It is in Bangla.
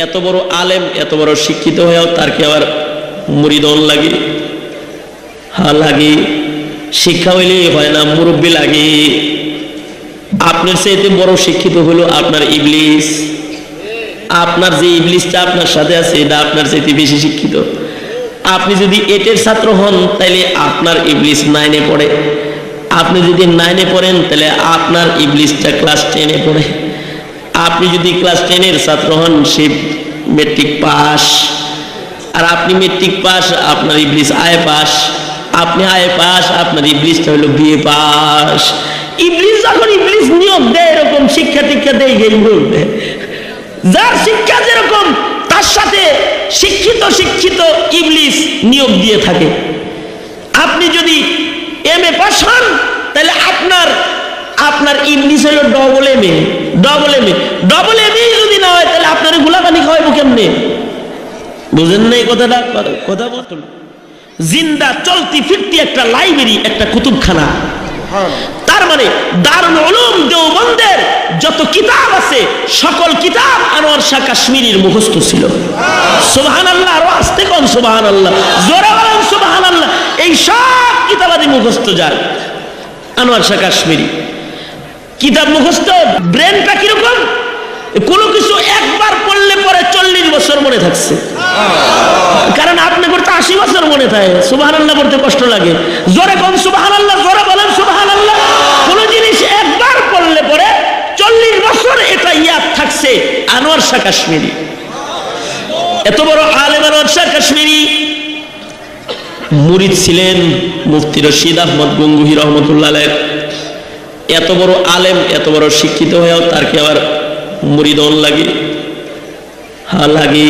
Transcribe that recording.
এত বড় আলেম, এত বড় শিক্ষিত হয়েও তার কি আবার মুরিদন লাগে? হ্যাঁ লাগে। শিক্ষা হইলে হয় না, মুরব্বী লাগে। আপনার চাইতে বড় শিক্ষিত হলো আপনার ইবলিস। আপনার যে ইবলিসটা আপনার সাথে আছে এটা আপনার চাইতে বেশি শিক্ষিত। আপনি যদি 8-এর ছাত্র হন তাহলে আপনার ইবলিস 9-এ পড়ে। আপনি যদি 9-এ পড়েন তাহলে আপনার ইবলিসটা ক্লাস 10-এ পড়ে। আপনি যদি ক্লাস 10-এর ছাত্র হন, সে মেট্রিক পাস। আর আপনি মেট্রিক পাস, আপনার ইবলিস আয়ে পাস। আপনি আয়ে পাস, আপনার ইবলিসটা হলো বিএ পাস। ইবলিস যখন ইবলিস নিয়োগ দেয় এরকম শিক্ষা টিক্ষা দেয়, গেই বলবে যার শিক্ষা যেরকম তার সাথে শিক্ষিত শিক্ষিত ইবলিস নিয়োগ দিয়ে থাকে। আপনি যদি এমএ পাস হন তাহলে আপনার ইবলিস হলো ডবল এমএ। যদি না হয় তাহলে আপনার গোলাপানি খাওয়াইবো কেমনে? বুঝেন না এই কথাটা? কথা বলতেন জিন্দা চলতি ফিরতি একটা লাইব্রেরি, একটা কুতুবখানা। তার মানে দারুল উলুম দেওবন্দের যত কিতাব আছে সকল কিতাব আনোয়ার শাহ কাশ্মীরির মুখস্থ ছিল। সুবহানাল্লাহ। আর আস্তে কোন সুবহানাল্লাহ, জোরে বলেন সুবহানাল্লাহ। এই সব কিতাবাদি মুখস্থ যায় আনোয়ার শাহ কাশ্মীরি। কিতাব মুখস্থ, ব্রেনটা কিরকম? কোনো কিছু একবার পড়লে পরে 40 বছর মনে থাকছে। কারণ আপনি করতে 80 বছর মনে থাকে। সুবহানাল্লাহ পড়তে কষ্ট লাগে। জোরে কোন সুবহানাল্লাহ, জোরে বলেন সুবহানাল্লাহ। কোন জিনিস একবার পড়লে পরে 40 বছর এটা ইয়াদ থাকছে আনোয়ার শাহ কাশ্মীরি। এত বড় আলেম আনোয়ার শাহ কাশ্মীরি। মুরিদ ছিলেন মুফতি রশিদ আহমদ গঙ্গুহি রহমতুল্লাহ আলাইহ। এত বড় আলেম, এত বড় শিক্ষিত হয়েও তার কি আবার মুরিদন লাগে? হ্যাঁ লাগে।